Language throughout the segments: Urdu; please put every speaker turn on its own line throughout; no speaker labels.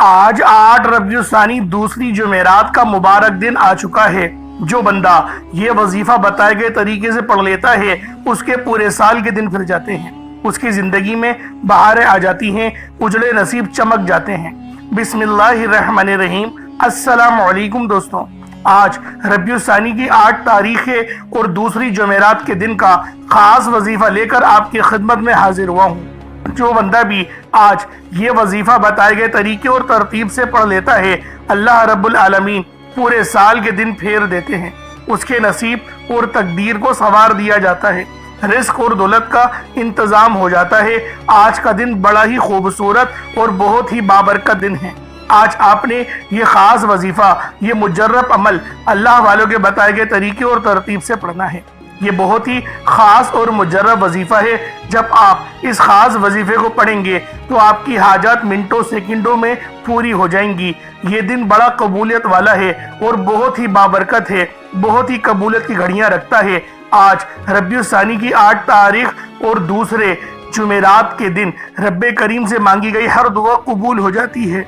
آج 8 ربیع الثانی دوسری جمعرات کا مبارک دن آ چکا ہے۔ جو بندہ یہ وظیفہ بتائے گئے طریقے سے پڑھ لیتا ہے اس کے پورے سال کے دن پھر جاتے ہیں، اس کی زندگی میں بہاریں آ جاتی ہیں، اجڑے نصیب چمک جاتے ہیں۔ بسم اللہ الرحمن الرحیم۔ السلام علیکم دوستوں، آج ربیع الثانی کی 8 تاریخ ہے اور دوسری جمعرات کے دن کا خاص وظیفہ لے کر آپ کی خدمت میں حاضر ہوا ہوں۔ جو بندہ بھی آج یہ وظیفہ بتائے گئے طریقے اور ترتیب سے پڑھ لیتا ہے، اللہ رب العالمین پورے سال کے دن پھیر دیتے ہیں، اس کے نصیب اور تقدیر کو سنوار دیا جاتا ہے، رزق اور دولت کا انتظام ہو جاتا ہے۔ آج کا دن بڑا ہی خوبصورت اور بہت ہی بابرکت دن ہے۔ آج آپ نے یہ خاص وظیفہ، یہ مجرب عمل اللہ والوں کے بتائے گئے طریقے اور ترتیب سے پڑھنا ہے۔ یہ بہت ہی خاص اور مجرب وظیفہ ہے۔ جب آپ اس خاص وظیفے کو پڑھیں گے تو آپ کی حاجات منٹوں سیکنڈوں میں پوری ہو جائیں گی۔ یہ دن بڑا قبولیت والا ہے اور بہت ہی بابرکت ہے، بہت ہی قبولیت کی گھڑیاں رکھتا ہے۔ آج ربیع الثانی کی 8 تاریخ اور دوسرے جمعرات کے دن رب کریم سے مانگی گئی ہر دعا قبول ہو جاتی ہے۔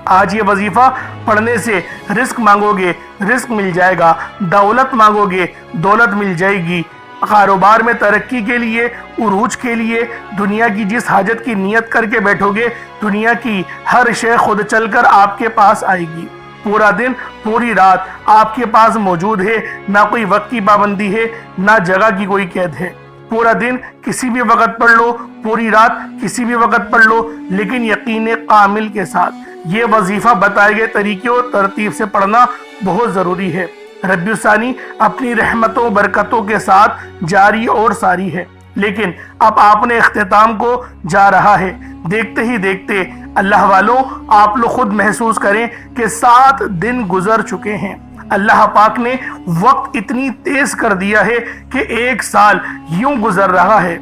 آج یہ وظیفہ پڑھنے سے رزق مانگو گے، رزق مل جائے گا، دولت مانگو گے، دولت مل جائے گی۔ کاروبار میں ترقی کے لیے، عروج کے لیے، دنیا کی جس حاجت کی نیت کر کے بیٹھو گے، دنیا کی ہر شے خود چل کر آپ کے پاس آئے گی۔ پورا دن، پوری رات آپ کے پاس موجود ہے، نہ کوئی وقت کی پابندی ہے، نہ جگہ کی کوئی قید ہے۔ پورا دن کسی بھی وقت پڑھ لو، پوری رات کسی بھی وقت پڑھ لو، لیکن یقین کامل کے ساتھ یہ وظیفہ بتائے گئے طریقے اور ترتیب سے پڑھنا بہت ضروری ہے۔ ربیع الثانی اپنی رحمتوں برکتوں کے ساتھ جاری اور ساری ہے، لیکن اب آپ نے اختتام کو جا رہا ہے۔ دیکھتے ہی دیکھتے اللہ والوں، آپ لوگ خود محسوس کریں کہ 7 دن گزر چکے ہیں۔ اللہ پاک نے وقت اتنی تیز کر دیا ہے کہ 1 سال یوں گزر رہا ہے۔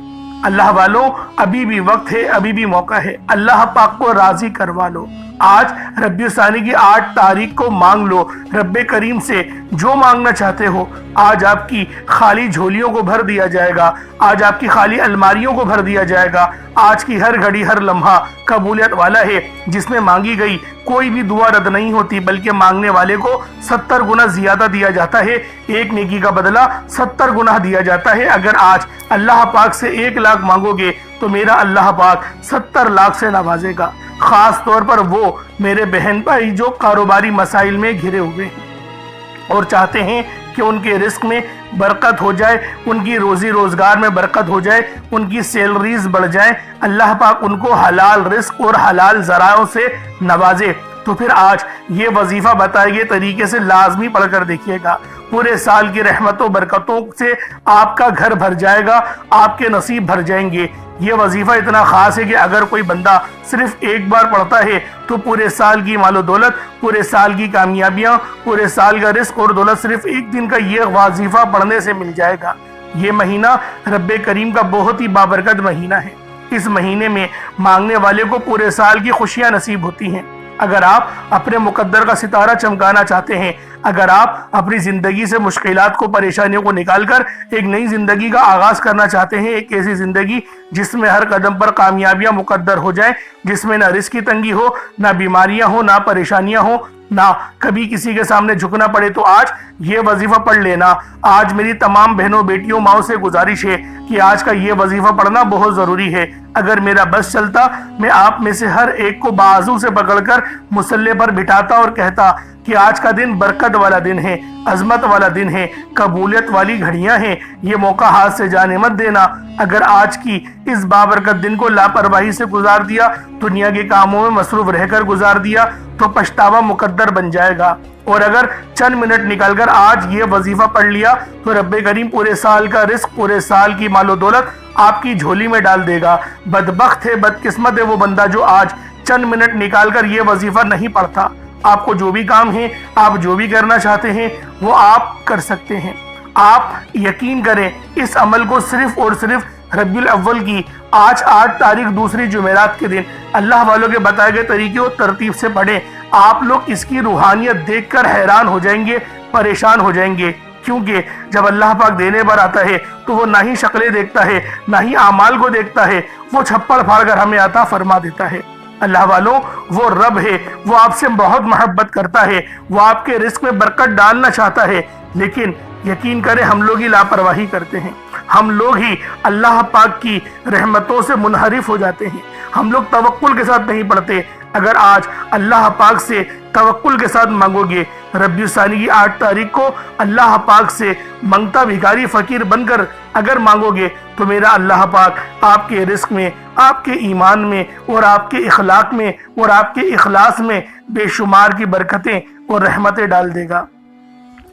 اللہ والوں، ابھی بھی وقت ہے، ابھی بھی موقع ہے، اللہ پاک کو راضی کروا لو۔ آج ربیع الثانی کی 8 تاریخ کو مانگ لو رب کریم سے جو مانگنا چاہتے ہو۔ آج آپ کی خالی جھولیوں کو بھر دیا جائے گا، آج آپ کی خالی الماریوں کو بھر دیا جائے گا۔ آج کی ہر گھڑی، ہر لمحہ قبولیت والا ہے۔ جس میں مانگی گئی کوئی بھی دعا رد نہیں ہوتی، بلکہ مانگنے والے کو 70 گنا زیادہ دیا جاتا ہے، ایک نیکی کا بدلہ 70 گنا دیا جاتا ہے۔ اگر آج اللہ پاک سے 1 لاکھ مانگو گے تو میرا اللہ پاک 70 لاکھ سے نوازے گا۔ خاص طور پر وہ میرے بہن بھائی جو کاروباری مسائل میں گھرے ہوئے ہیں اور چاہتے ہیں کہ ان کے رزق میں برکت ہو جائے، ان کی روزی روزگار میں برکت ہو جائے، ان کی سیلریز بڑھ جائیں، اللہ پاک ان کو حلال رزق اور حلال ذرائعوں سے نوازے، تو پھر آج یہ وظیفہ بتائے گئے طریقے سے لازمی پڑھ کر دیکھیے گا۔ پورے سال کی رحمتوں برکتوں سے آپ کا گھر بھر جائے گا، آپ کے نصیب بھر جائیں گے۔ یہ وظیفہ اتنا خاص ہے کہ اگر کوئی بندہ صرف 1 بار پڑھتا ہے تو پورے سال کی مال و دولت، پورے سال کی کامیابیاں، پورے سال کا رزق اور دولت صرف 1 دن کا یہ وظیفہ پڑھنے سے مل جائے گا۔ یہ مہینہ رب کریم کا بہت ہی بابرکت مہینہ ہے۔ اس مہینے میں مانگنے والے کو پورے سال کی خوشیاں نصیب ہوتی ہیں۔ اگر آپ اپنے مقدر کا ستارہ چمکانا چاہتے ہیں، اگر آپ اپنی زندگی سے مشکلات کو، پریشانیوں کو نکال کر ایک نئی زندگی کا آغاز کرنا چاہتے ہیں، ایک ایسی زندگی جس میں ہر قدم پر کامیابیاں مقدر ہو جائیں، جس میں نہ رزق کی تنگی ہو، نہ بیماریاں ہوں، نہ پریشانیاں ہوں، نہ کبھی کسی کے سامنے جھکنا پڑے، تو آج یہ وظیفہ پڑھ لینا۔ آج میری تمام بہنوں، بیٹیوں، ماؤں سے گزارش ہے کہ آج کا یہ وظیفہ پڑھنا بہت ضروری ہے۔ اگر میرا بس چلتا، میں آپ میں سے ہر ایک کو بازو سے پکڑ کر مصلے پر بٹھاتا اور کہتا کہ آج کا دن برکت والا دن ہے، عظمت والا دن ہے، قبولیت والی گھڑیاں ہیں، یہ موقع ہاتھ سے جانے مت دینا۔ اگر آج کی اس بابرکت دن کو لاپرواہی سے گزار دیا، دنیا کے کاموں میں مصروف رہ کر گزار دیا، تو پچھتاوا مقدر بن جائے گا۔ اور اگر چند منٹ نکال کر آج یہ وظیفہ پڑھ لیا تو رب کریم پورے سال کا رزق، پورے سال کی مال و دولت آپ کی جھولی میں ڈال دے گا۔ بدبخت ہے، بدقسمت ہے وہ بندہ جو آج چند منٹ نکال کر یہ وظیفہ نہیں پڑھتا۔ آپ کو جو بھی کام ہے، آپ جو بھی کرنا چاہتے ہیں، وہ آپ کر سکتے ہیں۔ آپ یقین کریں، اس عمل کو صرف اور صرف ربیع الاول کی آج 8 تاریخ دوسری جمعرات کے دن اللہ والوں کے بتائے گئے طریقے اور ترتیب سے پڑھیں۔ آپ لوگ اس کی روحانیت دیکھ کر حیران ہو جائیں گے، پریشان ہو جائیں گے، کیونکہ جب اللہ پاک دینے پر آتا ہے تو وہ نہ ہی شکلیں دیکھتا ہے، نہ ہی اعمال کو دیکھتا ہے، وہ چھپڑ پھاڑ کر ہمیں عطا فرما دیتا ہے۔ اللہ والوں، وہ رب ہے، وہ آپ سے بہت محبت کرتا ہے، وہ آپ کے رزق میں برکت ڈالنا چاہتا ہے، لیکن یقین کریں ہم لوگ ہی لاپرواہی کرتے ہیں، ہم لوگ ہی اللہ پاک کی رحمتوں سے منحرف ہو جاتے ہیں، ہم لوگ توکل کے ساتھ نہیں پڑھتے۔ اگر آج اللہ پاک سے توکل کے ساتھ مانگو گے، ربیع الثانی کی 8 تاریخ کو اللہ پاک سے منگتا بھکاری فقیر بن کر اگر مانگو گے تو میرا اللہ پاک آپ کے رزق میں، آپ کے ایمان میں اور آپ کے اخلاق میں اور آپ کے اخلاص میں بے شمار کی برکتیں اور رحمتیں ڈال دے گا۔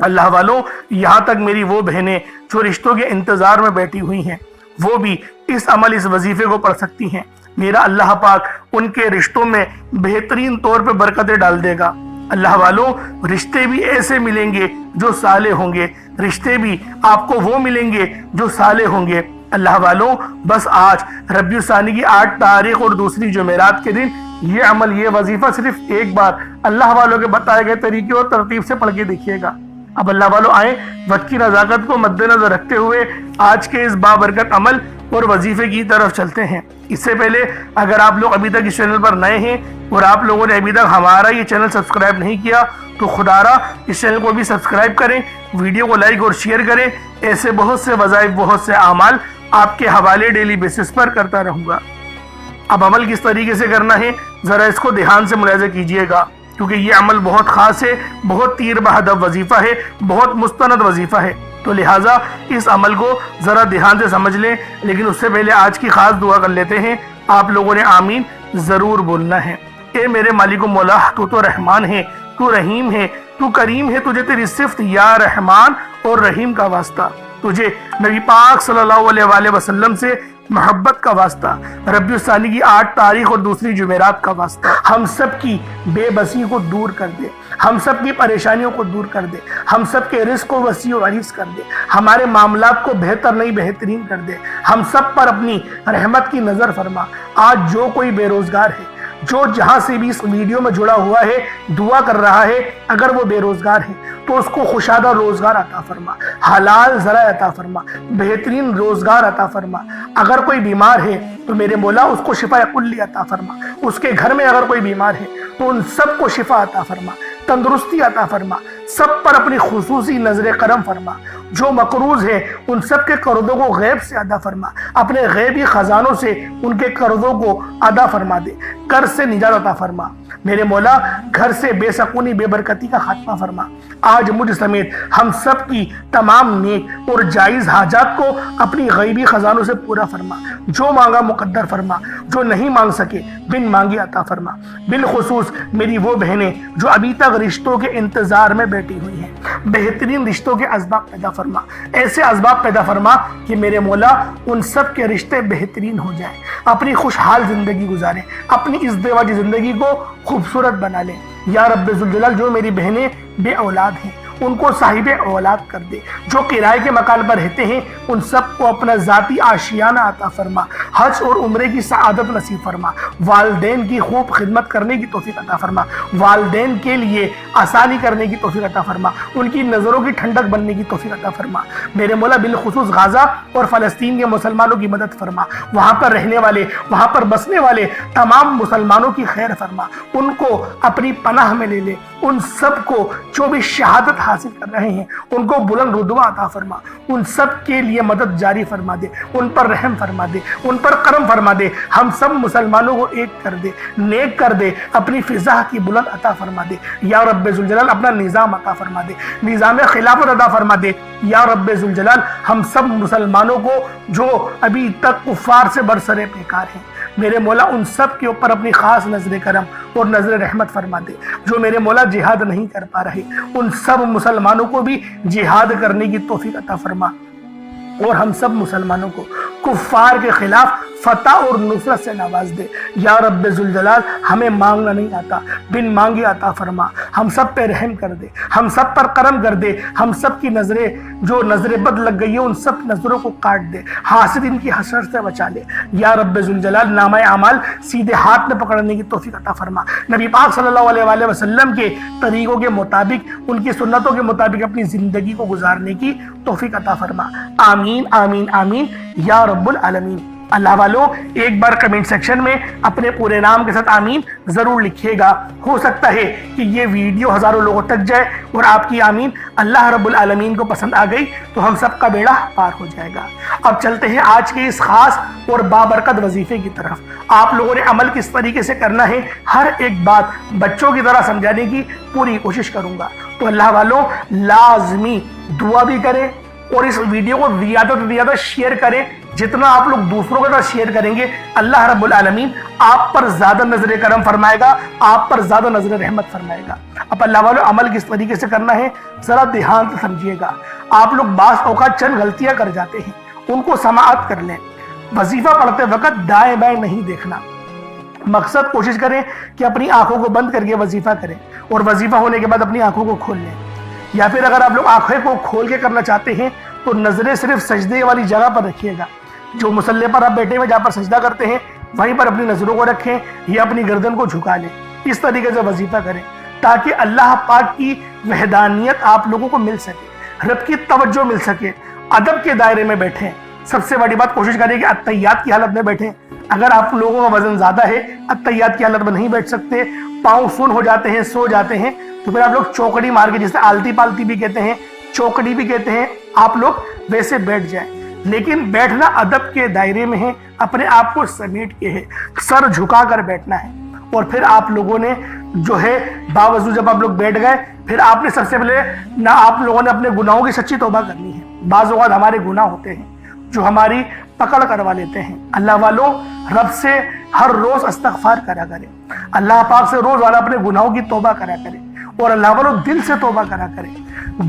اللہ والوں، یہاں تک میری وہ بہنیں جو رشتوں کے انتظار میں بیٹھی ہوئی ہیں، وہ بھی اس عمل، اس وظیفے کو پڑھ سکتی ہیں۔ میرا اللہ پاک ان کے رشتوں میں بہترین طور پہ برکتیں ڈال دے گا۔ اللہ والوں، رشتے بھی ایسے ملیں گے جو صالح ہوں گے، رشتے بھی آپ کو وہ ملیں گے جو صالح ہوں گے۔ اللہ والوں، بس آج ربیع الثانی کی 8 تاریخ اور دوسری جمعرات کے دن یہ عمل، یہ وظیفہ صرف ایک بار اللہ والوں کے بتائے گئے طریقے اور ترتیب سے پڑھ کے دیکھیے گا۔ اب اللہ والوں آئیں، وقت کی نزاکت کو مد نظر رکھتے ہوئے آج کے اس بابرکت عمل اور وظیفے کی طرف چلتے ہیں۔ اس سے پہلے اگر آپ لوگ ابھی تک اس چینل پر نئے ہیں اور آپ لوگوں نے ابھی تک ہمارا یہ چینل سبسکرائب نہیں کیا تو خدارا اس چینل کو بھی سبسکرائب کریں، ویڈیو کو لائک اور شیئر کریں۔ ایسے بہت سے وظائف، بہت سے اعمال آپ کے حوالے ڈیلی بیسس پر کرتا رہوں گا۔ اب عمل کس طریقے سے کرنا ہے ذرا اس کو دھیان سے ملاحظہ کیجئے گا، کیونکہ یہ عمل بہت خاص ہے، بہت تیر بہدف وظیفہ ہے، بہت مستند وظیفہ ہے، تو لہٰذا اس عمل کو ذرا دھیان سے سمجھ لیں۔ لیکن اس سے پہلے آج کی خاص دعا کر لیتے ہیں۔ آپ لوگوں نے آمین ضرور بولنا ہے۔ اے میرے مالک و مولا، تو تو رحمان ہے، تو رحیم ہے، تو کریم ہے، تجھے تیری صفت یا رحمان اور رحیم کا واسطہ، تجھے نبی پاک صلی اللہ علیہ وآلہ وسلم سے محبت کا واسطہ، ربیع الثانی کی 8 تاریخ اور دوسری جمعرات کا واسطہ، ہم سب کی بے بسی کو دور کر دے، ہم سب کی پریشانیوں کو دور کر دے، ہم سب کے رزق کو وسیع و عریض کر دے، ہمارے معاملات کو بہتر نہیں بہترین کر دے، ہم سب پر اپنی رحمت کی نظر فرما۔ آج جو کوئی بے روزگار ہے، جو جہاں سے بھی اس ویڈیو میں جڑا ہوا ہے، دعا کر رہا ہے، اگر وہ بے روزگار ہے تو اس کو خوشادہ روزگار عطا فرما، حلال ذرائع عطا فرما، بہترین روزگار عطا فرما۔ اگر کوئی بیمار ہے تو میرے مولا اس کو شفا کلی عطا فرما، اس کے گھر میں اگر کوئی بیمار ہے تو ان سب کو شفا عطا فرما، تندرستی عطا فرما، سب پر اپنی خصوصی نظر کرم فرما۔ جو مقروض ہے ان سب کے قرضوں کو غیب سے ادا فرما، اپنے غیبی خزانوں سے ان کے قرضوں کو ادا فرما دے، قرض سے نجات عطا فرما۔ میرے مولا گھر سے بے سکونی، بے برکتی کا خاتمہ فرما۔ آج مجھ سمیت ہم سب کی تمام نیک اور جائز حاجات کو اپنی غیبی خزانوں سے پورا فرما، جو مانگا مقدر فرما، جو نہیں مانگ سکے بن مانگے عطا فرما۔ بالخصوص میری وہ بہنیں جو ابھی تک رشتوں کے انتظار میں بیٹھی ہوئی ہیں، بہترین رشتوں کے اسباب پیدا فرما، ایسے اسباب پیدا فرما کہ میرے مولا ان سب کے رشتے بہترین ہو جائیں، اپنی خوشحال زندگی گزاریں، اپنی ازدواجی زندگی کو خوبصورت بنا لیں۔ یا رب ذوالجلال، جو میری بہنیں بے اولاد ہیں ان کو صاحب اولاد کر دے، جو کرائے کے مکان پر رہتے ہیں ان سب کو اپنا ذاتی آشیانہ عطا فرما، حج اور عمرے کی سعادت نصیب فرما، والدین کی خوب خدمت کرنے کی توفیق عطا فرما، والدین کے لیے آسانی کرنے کی توفیق عطا فرما، ان کی نظروں کی ٹھنڈک بننے کی توفیق عطا فرما۔ میرے مولا بالخصوص غزہ اور فلسطین کے مسلمانوں کی مدد فرما، وہاں پر رہنے والے، وہاں پر بسنے والے تمام مسلمانوں کی خیر فرما، ان کو اپنی پناہ میں لے لے، ان سب کو جو بھی شہادت حاصل کر رہے ہیں ان کو بلند رتبہ عطا فرما، ان سب کے لیے مدد جاری فرما دے، ان پر رحم فرما دے، ان پر کرم فرما دے، ہم سب مسلمانوں کو ایک کر دے، نیک کر دے، اپنی فضا کی بلند عطا فرما دے۔ یا رب ذوالجلال اپنا نظام عطا فرما دے، نظام خلافت عطا فرما دے۔ یا رب ذوالجلال ہم سب مسلمانوں کو جو ابھی تک کفار سے برسر پیکار ہیں، میرے مولا ان سب کے اوپر اپنی خاص نظر کرم اور نظر رحمت فرما دے۔ جو میرے مولا جہاد نہیں کر پا رہے ان سب مسلمانوں کو بھی جہاد کرنے کی توفیق عطا فرما، اور ہم سب مسلمانوں کو کفار کے خلاف فتح اور نصرت سے نواز دے۔ یا رب ذوالجلال ہمیں مانگنا نہیں آتا، بن مانگے عطا فرما، ہم سب پہ رحم کر دے، ہم سب پر کرم کر دے، ہم سب کی نظریں جو نظر بد لگ گئی ہے ان سب نظروں کو کاٹ دے، حاسد ان کی حسرت سے بچا لے۔ یا رب ذوالجلال نامہ اعمال سیدھے ہاتھ میں پکڑنے کی توفیق عطا فرما، نبی پاک صلی اللہ علیہ وآلہ وسلم کے طریقوں کے مطابق، ان کی سنتوں کے مطابق اپنی زندگی کو گزارنے کی توفیق عطا فرما۔ آمین آمین آمین یا رب العالمین۔ اللہ والوں ایک بار کمنٹ سیکشن میں اپنے پورے نام کے ساتھ آمین ضرور لکھیے گا. ہو سکتا ہے کہ یہ ویڈیو ہزاروں لوگوں تک جائے اور آپ کی آمین اللہ رب العالمین کو پسند آ گئی تو ہم سب کا بیڑا پار ہو جائے گا. اب چلتے ہیں آج کے اس خاص اور بابرکت وظیفے کی طرف. آپ لوگوں نے عمل کس طریقے سے کرنا ہے ہر ایک بات بچوں کی طرح سمجھانے کی پوری کوشش کروں گا. تو اللہ والوں لازمی دعا بھی کریں اور اس ویڈیو کو زیادہ سے زیادہ شیئر کریں. جتنا آپ لوگ دوسروں کے ساتھ شیئر کریں گے اللہ رب العالمین آپ پر زیادہ نظر کرم فرمائے گا, آپ پر زیادہ نظر رحمت فرمائے گا. اب اللہ والوں عمل کس طریقے سے کرنا ہے ذرا دھیان سے سمجھیے گا. آپ لوگ بعض اوقات چند غلطیاں کر جاتے ہیں, ان کو سماعت کر لیں. وظیفہ پڑھتے وقت دائیں بائیں نہیں دیکھنا. مقصد کوشش کریں کہ اپنی آنکھوں کو بند کر کے وظیفہ کریں اور وظیفہ ہونے کے بعد اپنی آنکھوں کو کھول لیں. یا پھر اگر آپ لوگ آنکھیں کو کھول کے کرنا چاہتے ہیں تو نظریں صرف سجدے والی جگہ پر رکھیے گا. جو مصلی پر آپ بیٹھے ہوئے جہاں پر سجدہ کرتے ہیں وہیں پر اپنی نظروں کو رکھیں یا اپنی گردن کو جھکا لیں. اس طریقے سے وظیفہ کریں تاکہ اللہ پاک کی وحدانیت آپ لوگوں کو مل سکے, رب کی توجہ مل سکے. ادب کے دائرے میں بیٹھیں. سب سے بڑی بات کوشش کریں کہ اتحیات کی حالت میں بیٹھیں. اگر آپ لوگوں کا وزن زیادہ ہے اتحیات کی حالت میں نہیں بیٹھ سکتے, پاؤں سن ہو جاتے ہیں, سو جاتے ہیں, تو پھر آپ لوگ چوکڑی مار کے, جسے آلتی پالتی بھی کہتے ہیں, چوکڑی بھی کہتے ہیں, آپ لوگ ویسے بیٹھ جائیں. لیکن بیٹھنا ادب کے دائرے میں ہے, اپنے آپ کو سمیٹ کے ہے, سر جھکا کر بیٹھنا ہے. اور پھر آپ لوگوں نے جو ہے باوضو جب آپ لوگ بیٹھ گئے پھر آپ نے سب سے پہلے نہ آپ لوگوں نے اپنے گناہوں کی سچی توبہ کرنی ہے. بعض اوقات ہمارے گناہ ہوتے ہیں جو ہماری پکڑ کروا لیتے ہیں. اللہ والوں رب سے ہر روز استغفار کرا کرے, اللہ پاک سے روز والا اپنے گناہوں کی توبہ کرا کرے اور اللہ والوں دل سے توبہ کرا کرے.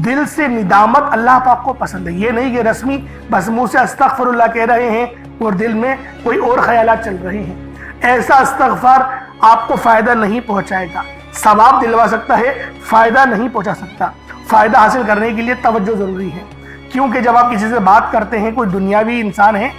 دل سے ندامت اللہ پاک کو پسند ہے. یہ نہیں کہ رسمی بس منہ سے استغفر اللہ کہہ رہے ہیں اور دل میں کوئی اور خیالات چل رہے ہیں. ایسا استغفار آپ کو فائدہ نہیں پہنچائے گا. ثواب دلوا سکتا ہے, فائدہ نہیں پہنچا سکتا. فائدہ حاصل کرنے کے لیے توجہ ضروری ہے, کیونکہ جب آپ کسی سے بات کرتے ہیں, کوئی دنیاوی انسان ہے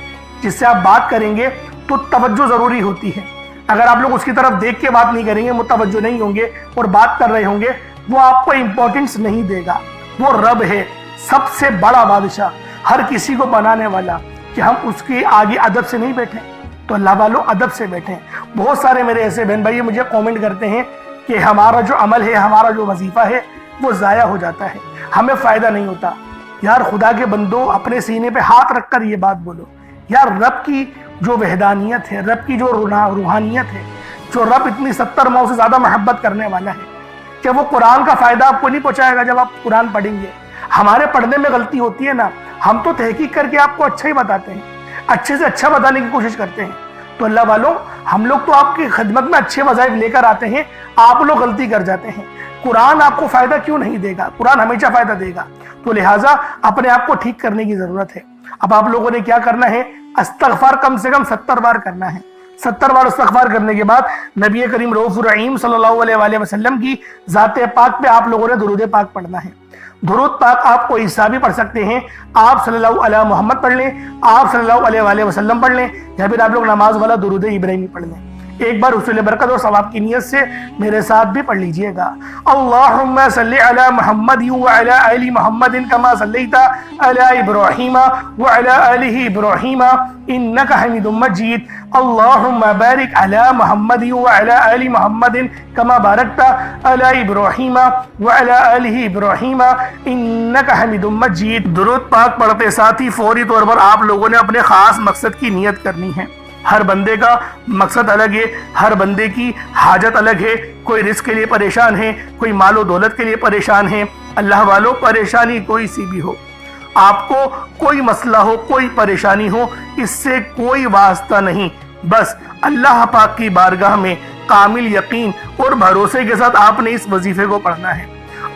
جس سے آپ بات کریں گے تو توجہ ضروری ہوتی ہے. اگر آپ لوگ اس کی طرف دیکھ کے بات نہیں کریں گے, متوجہ نہیں ہوں گے اور بات کر رہے ہوں گے, وہ آپ کو امپورٹنس نہیں دے گا. وہ رب ہے, سب سے بڑا بادشاہ, ہر کسی کو بنانے والا, کہ ہم اس کے آگے ادب سے نہیں بیٹھیں. تو اللہ والوں ادب سے بیٹھیں. بہت سارے میرے ایسے بہن بھائی مجھے کومنٹ کرتے ہیں کہ ہمارا جو عمل ہے, ہمارا جو وظیفہ ہے وہ ضائع ہو جاتا ہے, ہمیں فائدہ نہیں ہوتا. یار خدا کے بندو, اپنے سینے پہ ہاتھ رکھ کر یہ بات بولو. یار رب کی جو وحدانیت ہے, رب کی جو روحانیت ہے, جو رب اتنی 70 ماؤں سے زیادہ محبت کرنے والا ہے, کہ وہ قرآن کا فائدہ آپ کو نہیں پہنچائے گا جب آپ قرآن پڑھیں گے. ہمارے پڑھنے میں غلطی ہوتی ہے نا, ہم تو تحقیق کر کے آپ کو اچھا ہی بتاتے ہیں, اچھے سے اچھا بتانے کی کوشش کرتے ہیں. تو اللہ والوں ہم لوگ تو آپ کی خدمت میں اچھے وظائف لے کر آتے ہیں, آپ لوگ غلطی کر جاتے ہیں. قرآن آپ کو فائدہ کیوں نہیں دے گا؟ قرآن ہمیشہ فائدہ دے گا. تو لہٰذا اپنے آپ کو ٹھیک کرنے کی ضرورت ہے. اب آپ لوگوں نے کیا کرنا ہے, استغفار کم سے کم 70 بار کرنا ہے. 70 بار استغفار کرنے کے بعد نبی کریم رؤوف الرحیم صلی اللہ علیہ وآلہ وسلم کی ذات پاک پہ آپ لوگوں نے درود پاک پڑھنا ہے. درود پاک آپ کو عیسیٰ بھی پڑھ سکتے ہیں, آپ صلی اللہ علیہ محمد پڑھ لیں, آپ صلی اللہ علیہ وآلہ وسلم پڑھ لیں, یا پھر آپ لوگ نماز والا درود ابراہیمی پڑھ لیں. ایک بار حصول برکت اور ثواب کی نیت سے میرے ساتھ بھی پڑھ لیجئے گا. اللہم صلی علی محمد وعلی آل محمد کما صلیت علی ابراہیم وعلی آل ابراہیم انک حمید مجید. اللہم بارک علی محمد وعلی آل محمد کما بارکت علی ابراہیم وعلی آل ابراہیم انک حمید مجید. درود پاک پڑھتے ساتھ ہی فوری طور پر آپ لوگوں نے اپنے خاص مقصد کی نیت کرنی ہے. ہر بندے کا مقصد الگ ہے, ہر بندے کی حاجت الگ ہے. کوئی رزق کے لیے پریشان ہے, کوئی مال و دولت کے لیے پریشان ہے. اللہ والوں پریشانی کوئی سی بھی ہو, آپ کو کوئی مسئلہ ہو, کوئی پریشانی ہو, اس سے کوئی واسطہ نہیں. بس اللہ پاک کی بارگاہ میں کامل یقین اور بھروسے کے ساتھ آپ نے اس وظیفے کو پڑھنا ہے.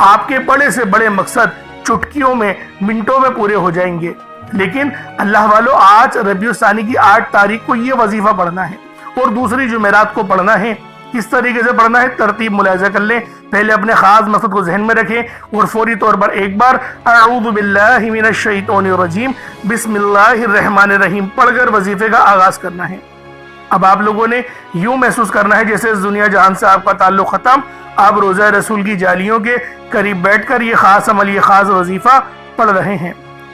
آپ کے بڑے سے بڑے مقصد چٹکیوں میں, منٹوں میں پورے ہو جائیں گے. لیکن اللہ والوں آج ربیع الثانی کی 8 تاریخ کو یہ وظیفہ پڑھنا ہے اور دوسری جمعرات کو پڑھنا ہے. کس طریقے سے پڑھنا ہے ترتیب ملاحظہ کر لیں. پہلے اپنے خاص مقصد کو ذہن میں رکھیں اور فوری طور پر ایک بار اعوذ باللہ من الشیطان الرجیم بسم اللہ الرحمن الرحیم پڑھ کر وظیفے کا آغاز کرنا ہے. اب آپ لوگوں نے یوں محسوس کرنا ہے جیسے اس دنیا جہان سے آپ کا تعلق ختم, آپ روضہ رسول کی جالیوں کے قریب بیٹھ کر یہ خاص عمل, یہ خاص وظیفہ پڑھ رہے ہیں.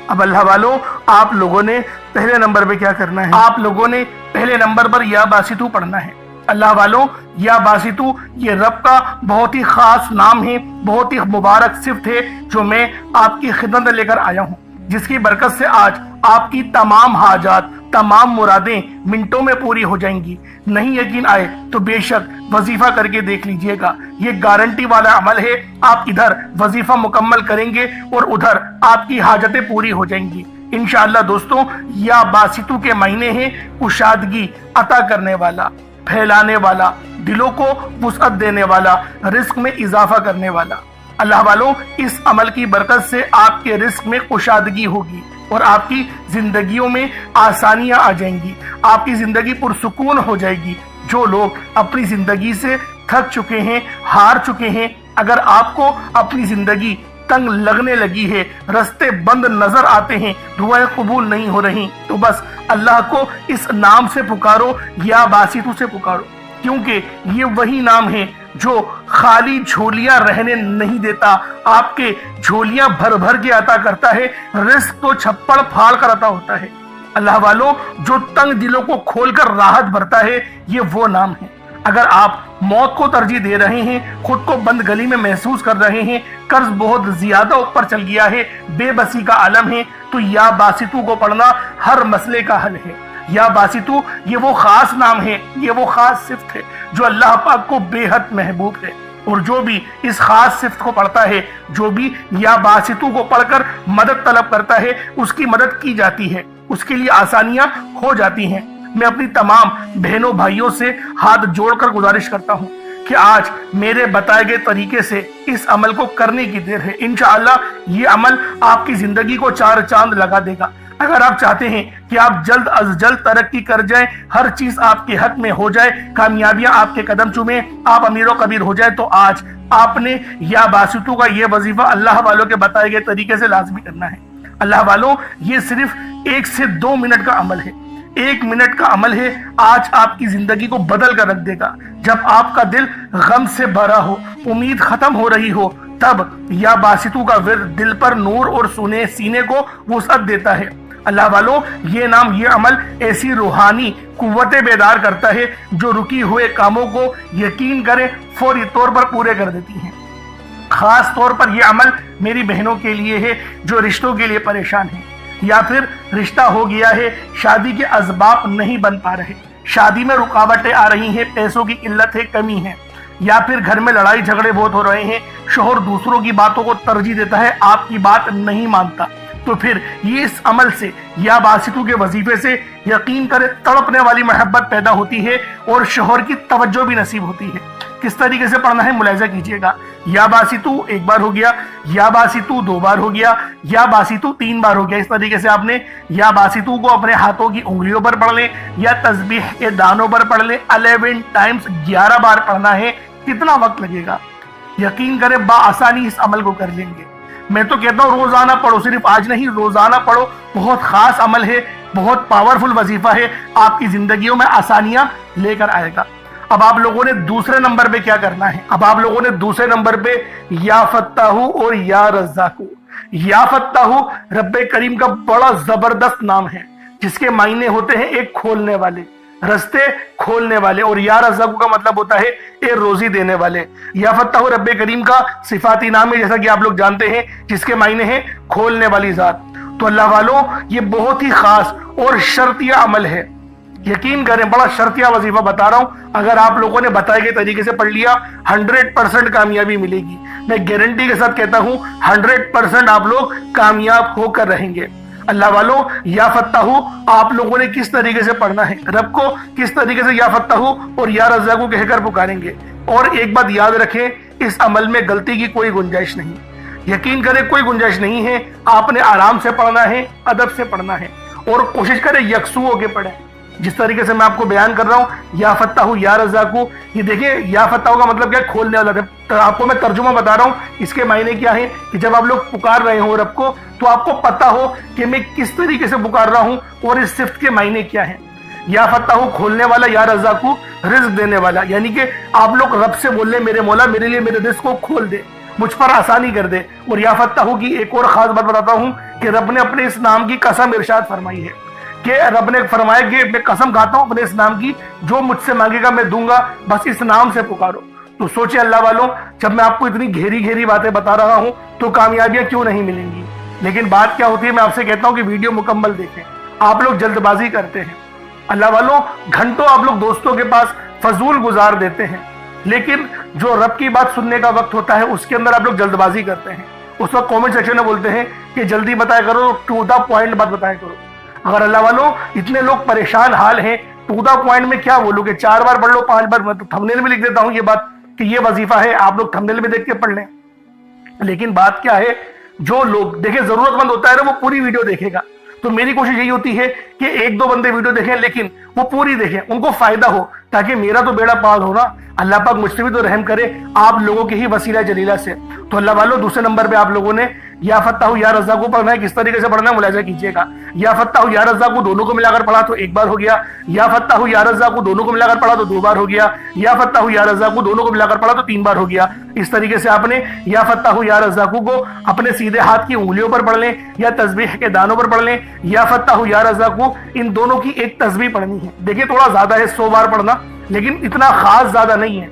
اب اللہ والوں آپ لوگوں نے پہلے نمبر پہ کیا کرنا ہے؟ آپ لوگوں نے پہلے نمبر پر یا باسطو پڑھنا ہے۔ اللہ والوں، یا باسطو یہ رب کا بہت ہی خاص نام ہے، بہت ہی مبارک صفت ہے جو میں آپ کی خدمت میں لے کر آیا ہوں، جس کی برکت سے آج آپ کی تمام حاجات، تمام مرادیں منٹوں میں پوری ہو جائیں گی۔ نہیں یقین آئے تو بے شک وظیفہ کر کے دیکھ لیجئے گا، یہ گارنٹی والا عمل ہے۔ آپ ادھر وظیفہ مکمل کریں گے اور ادھر آپ کی حاجتیں پوری ہو جائیں گی انشاءاللہ۔ دوستوں، یا باسطو کے معنی ہیں کشادگی عطا کرنے والا، پھیلانے والا، دلوں کو وسعت دینے والا، رزق میں اضافہ کرنے والا۔ اللہ والوں، اس عمل کی برکت سے آپ کے رزق میں کشادگی ہوگی اور آپ کی زندگیوں میں آسانیاں آ جائیں گی، آپ کی زندگی پرسکون ہو جائے گی۔ جو لوگ اپنی زندگی سے تھک چکے ہیں، ہار چکے ہیں، اگر آپ کو اپنی زندگی تنگ لگنے لگی ہے، رستے بند نظر آتے ہیں، دعائیں قبول نہیں ہو رہی، تو بس اللہ کو اس نام سے پکارو، یا باسطو سے پکارو، کیونکہ یہ وہی نام ہے جو خالی جھولیاں رہنے نہیں دیتا، آپ کے جھولیاں بھر بھر کے عطا کرتا ہے، رزق تو چھپڑ پھاڑ کر عطا ہوتا ہے۔ اللہ والوں، جو تنگ دلوں کو کھول کر راحت بھرتا ہے، یہ وہ نام ہے۔ اگر آپ موت کو ترجیح دے رہے ہیں، خود کو بند گلی میں محسوس کر رہے ہیں، قرض بہت زیادہ اوپر چل گیا ہے، بے بسی کا عالم ہے، تو یا باسطو کو پڑھنا ہر مسئلے کا حل ہے۔ یا باسطو یہ وہ خاص نام ہے، یہ وہ خاص صفت ہے جو اللہ پاک کو بے حد محبوب ہے، اور جو بھی اس خاص صفت کو پڑھتا ہے، جو بھی یا باسطو کو پڑھ کر مدد طلب کرتا ہے، اس کی مدد کی جاتی ہے، اس کے لیے آسانیاں ہو جاتی ہیں۔ میں اپنی تمام بہنوں بھائیوں سے ہاتھ جوڑ کر گزارش کرتا ہوں کہ آج میرے بتائے گئے طریقے سے اس عمل کو کرنے کی دیر ہے۔ انشاءاللہ یہ عمل آپ کی زندگی کو چار چاند لگا دے گا۔ اگر آپ چاہتے ہیں کہ آپ جلد از جلد ترقی کر جائیں، ہر چیز آپ کے حق میں ہو جائے، کامیابیاں آپ کے قدم چومیں، آپ امیر و کبیر ہو جائیں، تو آج آپ نے یا باسطو کا یہ وظیفہ اللہ والوں کے بتائے گئے طریقے سے لازمی کرنا ہے۔ اللہ والوں، یہ صرف 1 سے 2 منٹ کا عمل ہے، 1 منٹ کا عمل ہے، آج آپ کی زندگی کو بدل کر رکھ دے گا۔ جب آپ کا دل غم سے بھرا ہو، امید ختم ہو رہی ہو، تب یا باسطو کا ورد دل پر نور اور سینے کو وسعت دیتا ہے۔ اللہ والوں، یہ نام، یہ عمل ایسی روحانی قوتیں بیدار کرتا ہے جو رکی ہوئے کاموں کو یقین کرے فوری طور پر پورے کر دیتی ہیں۔ خاص طور پر یہ عمل میری بہنوں کے لیے ہے جو رشتوں کے لیے پریشان ہیں، یا پھر رشتہ ہو گیا ہے، شادی کے اسباب نہیں بن پا رہے، شادی میں رکاوٹیں آ رہی ہیں، پیسوں کی قلت ہے، کمی ہے، یا پھر گھر میں لڑائی جھگڑے بہت ہو رہے ہیں، شوہر دوسروں کی باتوں کو ترجیح دیتا ہے، آپ کی بات نہیں مانتا، تو پھر یہ اس عمل سے یا باسطو کے وظیفے سے یقین کرے تڑپنے والی محبت پیدا ہوتی ہے اور شوہر کی توجہ بھی نصیب ہوتی ہے۔ کس طریقے سے پڑھنا ہے ملاحظہ کیجئے گا۔ یا باسطو 1 بار ہو گیا، یا باسطو 2 بار ہو گیا، یا باسطو 3 بار ہو گیا۔ اس طریقے سے آپ نے یا باسطو کو اپنے ہاتھوں کی انگلیوں پر پڑھ لیں، یا تسبیح کے دانوں پر پڑھ لیں، 11 ٹائمز 11 بار پڑھنا ہے۔ کتنا وقت لگے گا؟ یقین کریں بآسانی اس عمل کو کر لیں گے۔ میں تو کہتا ہوں روزانہ پڑھو، صرف آج نہیں، روزانہ پڑھو، بہت خاص عمل ہے، بہت پاورفل وظیفہ ہے، آپ کی زندگیوں میں آسانیاں لے کر آئے گا۔ اب آپ لوگوں نے دوسرے نمبر پہ کیا کرنا ہے؟ اب آپ لوگوں نے دوسرے نمبر پہ یا فتاح اور یا رزاق۔ یا فتاح رب کریم کا بڑا زبردست نام ہے جس کے معنی ہوتے ہیں ایک کھولنے والے، رستے کھولنے والے، اور یا رزاق کا مطلب ہوتا ہے اے روزی دینے والے۔ یا فتاح رب کریم کا صفاتی نام ہے، جیسا کہ آپ لوگ جانتے ہیں، جس کے معنی ہیں کھولنے والی ذات۔ تو اللہ والوں، یہ بہت ہی خاص اور شرطیہ عمل ہے، یقین کریں بڑا شرطیہ وظیفہ بتا رہا ہوں۔ اگر آپ لوگوں نے بتائے گئے طریقے سے پڑھ لیا، 100% کامیابی ملے گی۔ میں گارنٹی کے ساتھ کہتا ہوں 100% آپ لوگ کامیاب ہو کر رہیں گے۔ اللہ والوں، یا فتاح آپ لوگوں نے کس طریقے سے پڑھنا ہے، رب کو کس طریقے سے یا فتاح اور یا رزاق کو کہہ کر پکاریں گے۔ اور ایک بات یاد رکھیں، اس عمل میں غلطی کی کوئی گنجائش نہیں، یقین کریں کوئی گنجائش نہیں ہے۔ آپ نے آرام سے پڑھنا ہے، ادب سے پڑھنا ہے، اور کوشش کریں یکسو ہو کے پڑھیں، جس طریقے سے میں آپ کو بیان کر رہا ہوں۔ یا فتاح یا رزاق، یہ دیکھیں یا فتاح کا مطلب کیا ہے؟ کھولنے والا۔ آپ کو میں ترجمہ بتا رہا ہوں، اس کے معنی کیا ہے کہ جب آپ لوگ پکار رہے ہوں رب کو، تو آپ کو پتا ہو کہ میں کس طریقے سے پکار رہا ہوں اور اس صفت کے معنی کیا ہیں۔ یا فتاح کھولنے والا، یا رزاق رزق دینے والا، یعنی کہ آپ لوگ رب سے بول لیں میرے مولا میرے لیے میرے رزق کو کھول دے، مجھ پر آسانی کر دے۔ اور یا فتاح کی ایک اور خاص بات بتاتا ہوں کہ رب نے اپنے اس نام کی قسم ارشاد فرمائی ہے کہ رب نے فرمایا کہ میں قسم کھاتا ہوں اپنے اس نام کی، جو مجھ سے مانگے گا میں دوں گا، بس اس نام سے پکارو۔ تو سوچے اللہ والوں، جب میں آپ کو اتنی گہری باتیں بتا رہا ہوں تو کامیابیاں کیوں نہیں ملیں گی؟ لیکن بات کیا ہوتی ہے، میں آپ سے کہتا ہوں کہ ویڈیو مکمل دیکھیں۔ آپ لوگ جلد بازی کرتے ہیں اللہ والوں، گھنٹوں آپ لوگ دوستوں کے پاس فضول گزار دیتے ہیں، لیکن جو رب کی بات سننے کا وقت ہوتا ہے اس کے اندر آپ لوگ جلد بازی کرتے ہیں۔ اس وقت کامنٹ سیکشن میں بولتے ہیں کہ جلدی بتایا کرو، ٹو دا پوائنٹ بات بتایا کرو۔ اگر اللہ والوں اتنے لوگ پریشان حال ہیں، ٹو دا پوائنٹ میں کیا بولو کہ 4 بار پڑھ لو، 5 بار، میں تو تھمبنیل میں لکھ دیتا ہوں یہ بات کہ یہ وظیفہ ہے، آپ لوگ تھمبنیل میں دیکھ کے پڑھ لیں۔ لیکن بات کیا ہے، جو لوگ دیکھیں ضرورت مند ہوتا ہے نا وہ پوری ویڈیو دیکھے گا۔ تو میری کوشش یہی ہوتی ہے کہ 1-2 بندے ویڈیو دیکھیں لیکن وہ پوری دیکھیں، ان کو فائدہ ہو، تاکہ میرا تو بیڑا پار ہو نا، اللہ پاک مجھ سے بھی تو رحم کرے آپ لوگوں کے ہی وسیلہ جلیلہ سے۔ تو اللہ والوں، دوسرے نمبر پہ آپ لوگوں نے یا فتاح یا رزاق کو پڑھنا ہے۔ کس طریقے سے پڑھنا ہے ملاحظہ کیجئے گا۔ یا فتاح یا رزاق کو دونوں کو ملا کر پڑھا تو 1 بار ہو گیا، یا فتاح یا رزاق کو دونوں کو ملا کر پڑھا تو 2 بار ہو گیا، یا فتاح یا رزاق کو دونوں کو ملا کر پڑھا تو 3 بار ہو گیا۔ اس طریقے سے آپ نے یا فتاح یا رزاق کو اپنے سیدھے ہاتھ کی انگلیوں پر پڑھ لیں یا تسبیح کے دانوں پر پڑھ لیں۔ یا فتاح یا رزاق کو ان دونوں کی ایک تسبیح پڑھنی ہے۔ دیکھیں تھوڑا زیادہ ہے 100 بار پڑھنا، لیکن اتنا خاص زیادہ نہیں ہے۔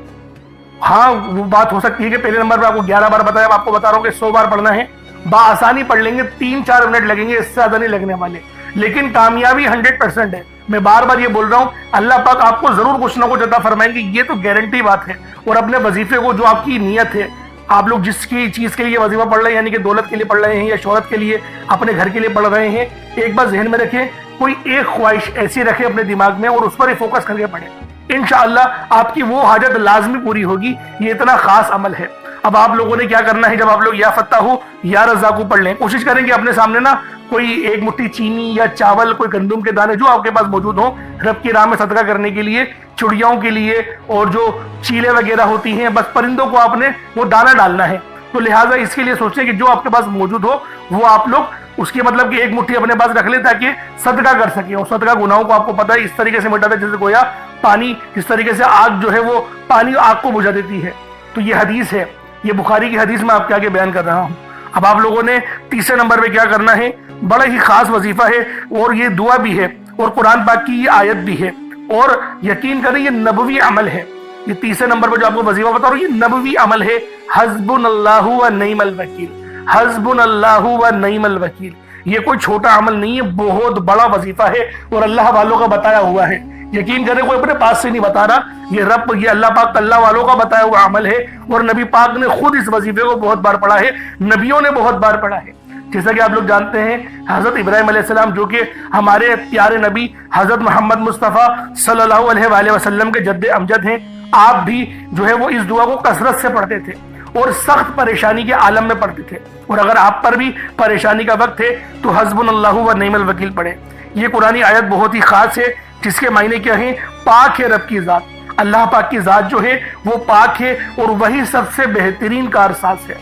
ہاں وہ بات ہو سکتی ہے کہ پہلے نمبر پہ آپ کو 11 بار بتایا، آپ کو بتا رہا ہوں کہ 100 بار پڑھنا ہے، بآسانی پڑھ لیں گے، 3-4 منٹ لگیں گے، اس سے زیادہ نہیں لگنے والے، لیکن کامیابی 100% ہے۔ میں بار بار یہ بول رہا ہوں، اللہ پاک آپ کو ضرور کچھ نہ کچھ عطا فرمائیں گے، یہ تو گارنٹی بات ہے۔ اور اپنے وظیفے کو، جو آپ کی نیت ہے، آپ لوگ جس کی چیز کے لیے وظیفہ پڑھ رہے ہیں، یعنی کہ دولت کے لیے پڑھ رہے ہیں یا شہرت کے لیے، اپنے گھر کے لیے پڑھ رہے ہیں، ایک بار ذہن میں رکھیں، کوئی ایک خواہش ایسی رکھیں اپنے دماغ میں اور اس پر ہی فوکس کر کے پڑھیں، انشاءاللہ آپ کی وہ حاجت لازمی پوری ہوگی۔ یہ اتنا خاص عمل ہے۔ اب آپ لوگوں نے کیا کرنا ہے، جب آپ لوگ یا فتاح یا رزاق پڑھ لیں، کوشش کریں کہ اپنے سامنے نا کوئی 1 مٹھی چینی یا چاول، کوئی گندم کے دانے جو آپ کے پاس موجود ہوں، رب کی راہ میں صدقہ کرنے کے لیے، چڑیاؤں کے لیے، اور جو چیلے وغیرہ ہوتی ہیں، بس پرندوں کو آپ نے وہ دانہ ڈالنا ہے۔ تو لہٰذا اس کے لیے سوچیں کہ جو آپ کے پاس موجود ہو وہ آپ لوگ اس کے مطلب کہ 1 مٹھی اپنے پاس رکھ لیں تاکہ صدقہ کر سکیں۔ اور صدقہ گناہوں کو آپ کو پتہ ہے اس طریقے سے مٹاتا ہے جیسے گویا پانی، جس طریقے سے آگ جو ہے وہ پانی آگ کو بجھا دیتی ہے۔ تو یہ حدیث ہے، یہ بخاری کی حدیث میں آپ کے آگے بیان کر رہا ہوں۔ اب آپ لوگوں نے تیسرے نمبر پہ کیا کرنا ہے، بڑا ہی خاص وظیفہ ہے، اور یہ دعا بھی ہے اور قرآن پاک کی یہ آیت بھی ہے، اور یقین کریں یہ نبوی عمل ہے۔ یہ تیسرے نمبر پہ جو آپ کو وظیفہ بتا رہا ہوں یہ نبوی عمل ہے، حسبنا اللہ و نعم الوکیل، حسبنا اللہ و نعم الوکیل۔ یہ کوئی چھوٹا عمل نہیں ہے، بہت بڑا وظیفہ ہے اور اللہ والوں کا بتایا ہوا ہے۔ یقین کریں کوئی اپنے پاس سے نہیں بتا رہا، یہ اللہ پاک اللہ والوں کا بتایا ہوا عمل ہے، اور نبی پاک نے خود اس وظیفے کو بہت بار پڑھا ہے، نبیوں نے بہت بار پڑھا ہے۔ جیسا کہ آپ لوگ جانتے ہیں حضرت ابراہیم علیہ السلام جو کہ ہمارے پیارے نبی حضرت محمد مصطفیٰ صلی اللہ علیہ وآلہ وسلم کے جد امجد ہیں، آپ بھی جو ہے وہ اس دعا کو کثرت سے پڑھتے تھے اور سخت پریشانی کے عالم میں پڑھتے تھے۔ اور اگر آپ پر بھی پریشانی کا وقت ہے تو حسبنا اللہ و نعم الوکیل پڑھیں۔ یہ قرآنی آیت بہت ہی خاص ہے، جس کے معنی کیا ہیں، پاک ہے رب کی ذات، اللہ پاک کی ذات جو ہے وہ پاک ہے اور وہی سب سے بہترین کارساز ہے۔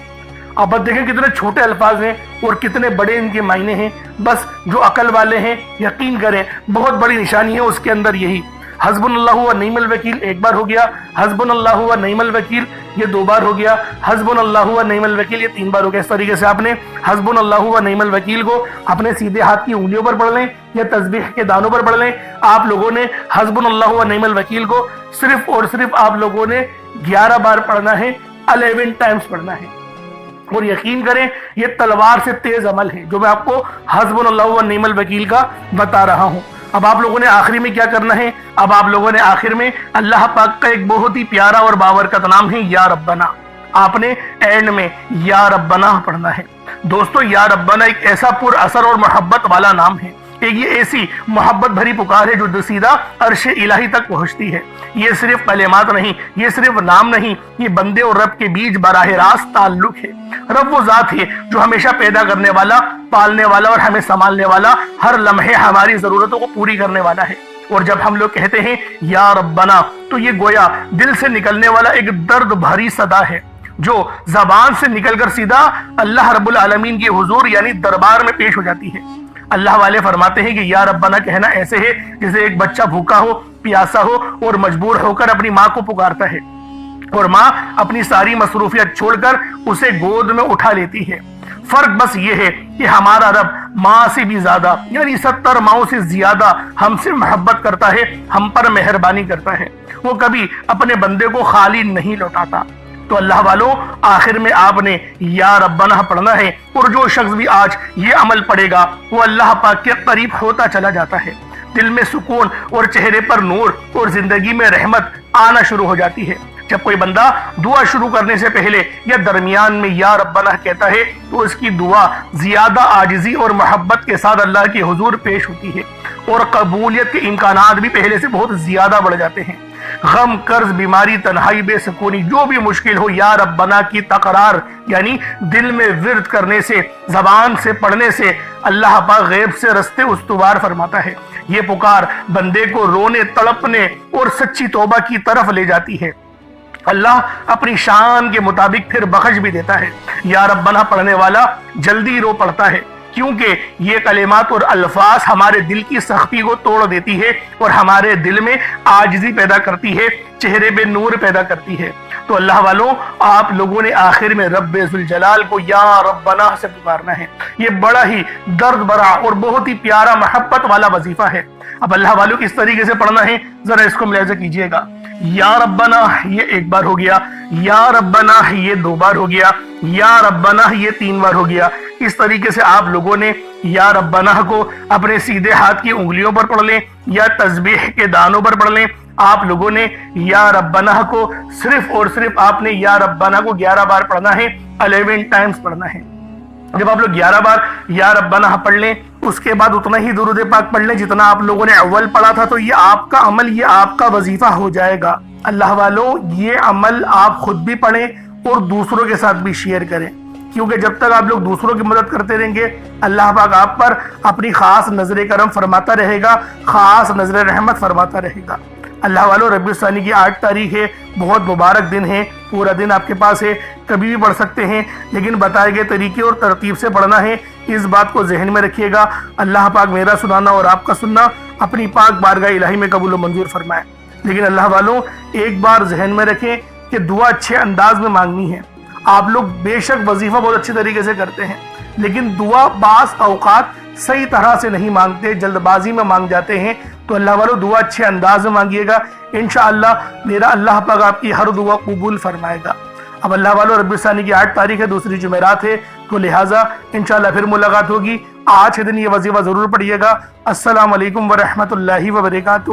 اب دیکھیں کتنے چھوٹے الفاظ ہیں اور کتنے بڑے ان کے معنی ہیں، بس جو عقل والے ہیں یقین کریں بہت بڑی نشانی ہے اس کے اندر یہی۔ حسبنا اللہ و نعم الوکیل 1 بار ہو گیا، حسبنا اللہ و نعم الوکیل یہ 2 بار ہو گیا، حسبنا اللہ و نعم الوکیل یہ 3 بار ہو گیا۔ اس طریقے سے آپ نے حسبنا اللہ و نعم الوکیل کو اپنے سیدھے ہاتھ کی انگلیوں پر پڑھ لیں یا تسبیح کے دانوں پر پڑھ لیں۔ آپ لوگوں نے حسبنا اللہ و نعم الوکیل کو صرف اور صرف آپ لوگوں نے 11 بار پڑھنا ہے، 11 ٹائمز پڑھنا ہے۔ اور یقین کریں یہ تلوار سے تیز عمل ہے جو میں آپ کو حسبنا اللہ و نعم الوکیل کا بتا رہا ہوں۔ اب آپ لوگوں نے آخری میں کیا کرنا ہے، اب آپ لوگوں نے آخر میں اللہ پاک کا ایک بہت ہی پیارا اور بابرکت نام ہے یا ربنا، آپ نے اینڈ میں یا ربنا پڑھنا ہے۔ دوستو یا ربنا ایک ایسا پر اثر اور محبت والا نام ہے، یہ ایسی محبت بھری پکار ہے جو سیدھا عرش الہی تک پہنچتی ہے۔ یہ صرف کلمات نہیں، یہ صرف نام نہیں، یہ بندے اور رب کے بیچ براہ راست تعلق ہے۔ رب وہ ذات ہے جو ہمیشہ پیدا کرنے والا، پالنے والا اور ہمیں سنبھالنے والا، ہر لمحے ہماری ضرورتوں کو پوری کرنے والا ہے۔ اور جب ہم لوگ کہتے ہیں یا ربنا تو یہ گویا دل سے نکلنے والا ایک درد بھری صدا ہے جو زبان سے نکل کر سیدھا اللہ رب العالمین کے حضور یعنی دربار میں پیش ہو جاتی ہے۔ اللہ والے فرماتے ہیں کہ یا ربنا کہنا ایسے ہے جیسے ایک بچہ بھوکا ہو، پیاسا ہو اور مجبور ہو کر اپنی ماں کو پکارتا ہے، اور ماں اپنی ساری مصروفیت چھوڑ کر اسے گود میں اٹھا لیتی ہے۔ فرق بس یہ ہے کہ ہمارا رب ماں سے بھی زیادہ یعنی 70 ماؤں سے زیادہ ہم سے محبت کرتا ہے، ہم پر مہربانی کرتا ہے، وہ کبھی اپنے بندے کو خالی نہیں لوٹاتا۔ تو اللہ والوں، آخر میں آپ نے یا ربنا پڑھنا ہے، اور جو شخص بھی آج یہ عمل پڑھے گا وہ اللہ پاک کے قریب ہوتا چلا جاتا ہے، دل میں سکون اور چہرے پر نور اور زندگی میں رحمت آنا شروع ہو جاتی ہے۔ جب کوئی بندہ دعا شروع کرنے سے پہلے یا درمیان میں یا ربنا کہتا ہے تو اس کی دعا زیادہ عاجزی اور محبت کے ساتھ اللہ کے حضور پیش ہوتی ہے، اور قبولیت کے امکانات بھی پہلے سے بہت زیادہ بڑھ جاتے ہیں۔ غم، قرض، بیماری، تنہائی، بے سکونی، جو بھی مشکل ہو، یا ربنا کی تقرار یعنی دل میں ورد کرنے سے، زبان سے پڑھنے سے اللہ پاک غیب سے رستے استوار فرماتا ہے۔ یہ پکار بندے کو رونے، تڑپنے اور سچی توبہ کی طرف لے جاتی ہے۔ اللہ اپنی شان کے مطابق پھر بخش بھی دیتا ہے۔ یا ربنا پڑھنے والا جلدی رو پڑتا ہے، کیونکہ یہ کلمات اور الفاظ ہمارے دل کی سختی کو توڑ دیتی ہے اور ہمارے دل میں عاجزی پیدا کرتی ہے، چہرے پہ نور پیدا کرتی ہے۔ تو اللہ والوں، آپ لوگوں نے آخر میں رب ذوالجلال کو یا ربنا سے پکارنا ہے۔ یہ بڑا ہی درد بھرا اور بہت ہی پیارا محبت والا وظیفہ ہے۔ اب اللہ والوں کس طریقے سے پڑھنا ہے ذرا اس کو ملاحظہ کیجئے گا۔ یا ربنا یہ ایک بار ہو گیا، یا ربنا یہ 2 بار ہو گیا، یا ربنا یہ 3 بار ہو گیا۔ اس طریقے سے آپ لوگوں نے یا ربنا کو اپنے سیدھے ہاتھ کی انگلیوں پر پڑھ لیں یا تسبیح کے دانوں پر پڑھ لیں۔ آپ لوگوں نے یا ربنا کو صرف اور صرف آپ نے یا ربنا کو 11 بار پڑھنا ہے، 11 ٹائمز پڑھنا ہے۔ جب آپ لوگ 11 بار یا ربنا پڑھ لیں، اس کے بعد اتنا ہی درود پاک پڑھ لیں جتنا آپ لوگوں نے اول پڑھا تھا، تو یہ آپ کا عمل، یہ آپ کا وظیفہ ہو جائے گا۔ اللہ والوں، یہ عمل آپ خود بھی پڑھیں اور دوسروں کے ساتھ بھی شیئر کریں، کیونکہ جب تک آپ لوگ دوسروں کی مدد کرتے رہیں گے، اللہ پاک آپ پر اپنی خاص نظر کرم فرماتا رہے گا، خاص نظر رحمت فرماتا رہے گا۔ اللہ والوں، ربیع الثانی کی 8 تاریخ ہے، بہت مبارک دن ہے، پورا دن آپ کے پاس ہے، کبھی بھی پڑھ سکتے ہیں، لیکن بتائے گئے طریقے اور ترتیب سے پڑھنا ہے۔ اس بات کو ذہن میں رکھیے گا۔ اللہ پاک میرا سنانا اور آپ کا سننا اپنی پاک بارگاہ الہی میں قبول و منظور فرمائے۔ لیکن اللہ والوں، ایک بار ذہن میں رکھیں کہ دعا اچھے انداز میں مانگنی ہے۔ آپ لوگ بے شک وظیفہ بہت اچھے طریقے سے کرتے ہیں، لیکن دعا بعض اوقات صحیح طرح سے نہیں مانگتے، جلد بازی میں مانگ جاتے ہیں۔ تو اللہ والوں، دعا اچھے انداز میں مانگیے گا، انشاءاللہ میرا اللہ پاک آپ کی ہر دعا قبول فرمائے گا۔ اب اللہ والوں، ربیع الثانی کی 8 تاریخ ہے، دوسری جمعرات ہے، تو لہٰذا انشاءاللہ پھر ملاقات ہوگی۔ آج کے دن یہ وظیفہ ضرور پڑھیے گا۔ السلام علیکم ورحمۃ اللہ وبرکاتہ۔